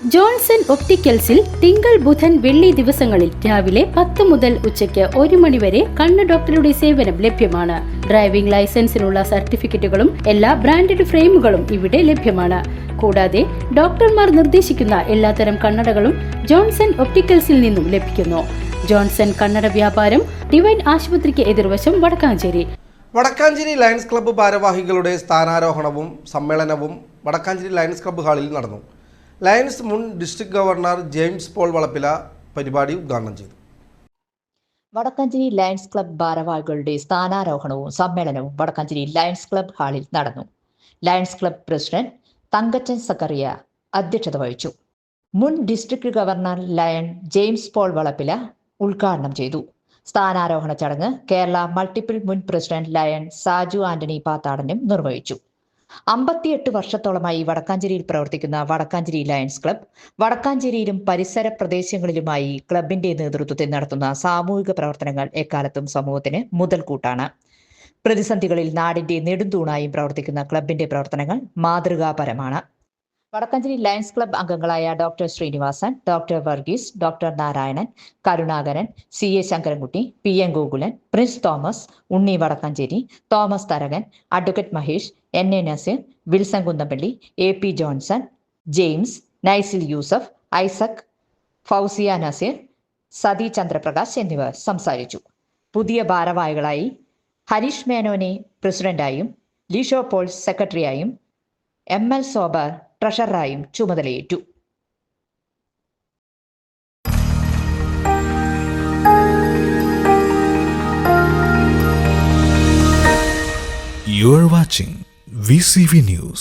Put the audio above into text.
Johnson ഒപ്റ്റിക്കൽസിൽ തിങ്കൾ ബുധൻ വെള്ളി ദിവസങ്ങളിൽ രാവിലെ 10 മുതൽ ഉച്ചയ്ക്ക് 1 മണി വരെ കണ്ണ് ഡോക്ടറുടെ സേവനം ലഭ്യമാണ്. ഡ്രൈവിംഗ് ലൈസൻസിനുള്ള സർട്ടിഫിക്കറ്റുകളും എല്ലാ ബ്രാൻഡഡ് ഫ്രെയിമുകളും ഇവിടെ ലഭ്യമാണ്. കൂടാതെ ഡോക്ടർമാർ നിർദ്ദേശിക്കുന്ന എല്ലാത്തരം കണ്ണടകളും ജോൺസൺ ഒപ്റ്റിക്കൽസിൽ നിന്നും ലഭിക്കുന്നു. ജോൺസൺ കണ്ണട വ്യാപാരം ഡിവൈൻ ആശുപത്രിക്ക് എതിർവശം വടക്കാഞ്ചേരി. വടക്കാഞ്ചേരി ലയൺസ് ക്ലബ്ബ് ഭാരവാഹികളുടെ സ്ഥാനാരോഹണവും സമ്മേളനവും വടക്കാഞ്ചേരി ലയൺസ് ക്ലബ്ബ് ഹാളിൽ നടന്നു. ലയൺസ് മുൻ district governor James Paul Valappila പരിപാടി ഉദ്ഘാടനം ചെയ്തു. വടക്കാഞ്ചേരി ലയൺസ് ക്ലബ്ബ് ഭാരവാഹികളുടെ സ്ഥാനാരോഹണവും സമ്മേളനവും വടക്കാഞ്ചേരി ലയൺസ് ക്ലബ്ബ് ഹാളിൽ നടന്നു. Lions club president Thankachan Zacharia അധ്യക്ഷത വഹിച്ചു. മുൻ district governor Lion James Paul Valappila ഉദ്ഘാടനം ചെയ്തു. സ്ഥാനാരോഹണ ചടങ്ങ് കേരള മൾട്ടിപ്പിൾ മുൻ പ്രസിഡന്റ് ലയൺ സാജു ആന്റണി പാത്താടനും നിർവഹിച്ചു. 58 വർഷത്തോളമായി വടക്കാഞ്ചേരിയിൽ പ്രവർത്തിക്കുന്ന വടക്കാഞ്ചേരി ലയൺസ് ക്ലബ്ബ് വടക്കാഞ്ചേരിയിലും പരിസര പ്രദേശങ്ങളിലുമായി ക്ലബിന്റെ നേതൃത്വത്തിൽ നടത്തുന്ന സാമൂഹിക പ്രവർത്തനങ്ങൾ എക്കാലത്തും സമൂഹത്തിന് മുതൽക്കൂട്ടാണ്. പ്രതിസന്ധികളിൽ നാടിന്റെ നെടുന്തൂണായും പ്രവർത്തിക്കുന്ന ക്ലബിന്റെ പ്രവർത്തനങ്ങൾ മാതൃകാപരമാണ്. വടക്കാഞ്ചേരി ലയൺസ് ക്ലബ്ബ് അംഗങ്ങളായ doctor Srinivasan, doctor Varghese, doctor Narayanan, Karunakaran, CA Sankarankutty, PN Gokulan, Prince Thomas, Unni Vadakkanchery, Thomas Tharakan, advocate Mahesh, NA Nazeer, Wilson Kunnappally, AP Johnson, James, Naisil Yusuf, Isaac, Fousiya Nazeer, Sathi Chandraprakash എന്നിവർ സംസാരിച്ചു. പുതിയ ഭാരവാഹികളായി ഹരീഷ് മേനോനെ പ്രസിഡന്റായും ലിഷോ പോൾ സെക്രട്ടറിയായും ML സോബർ ട്രഷററായും ചുമതലയേറ്റു. You are watching VCV News.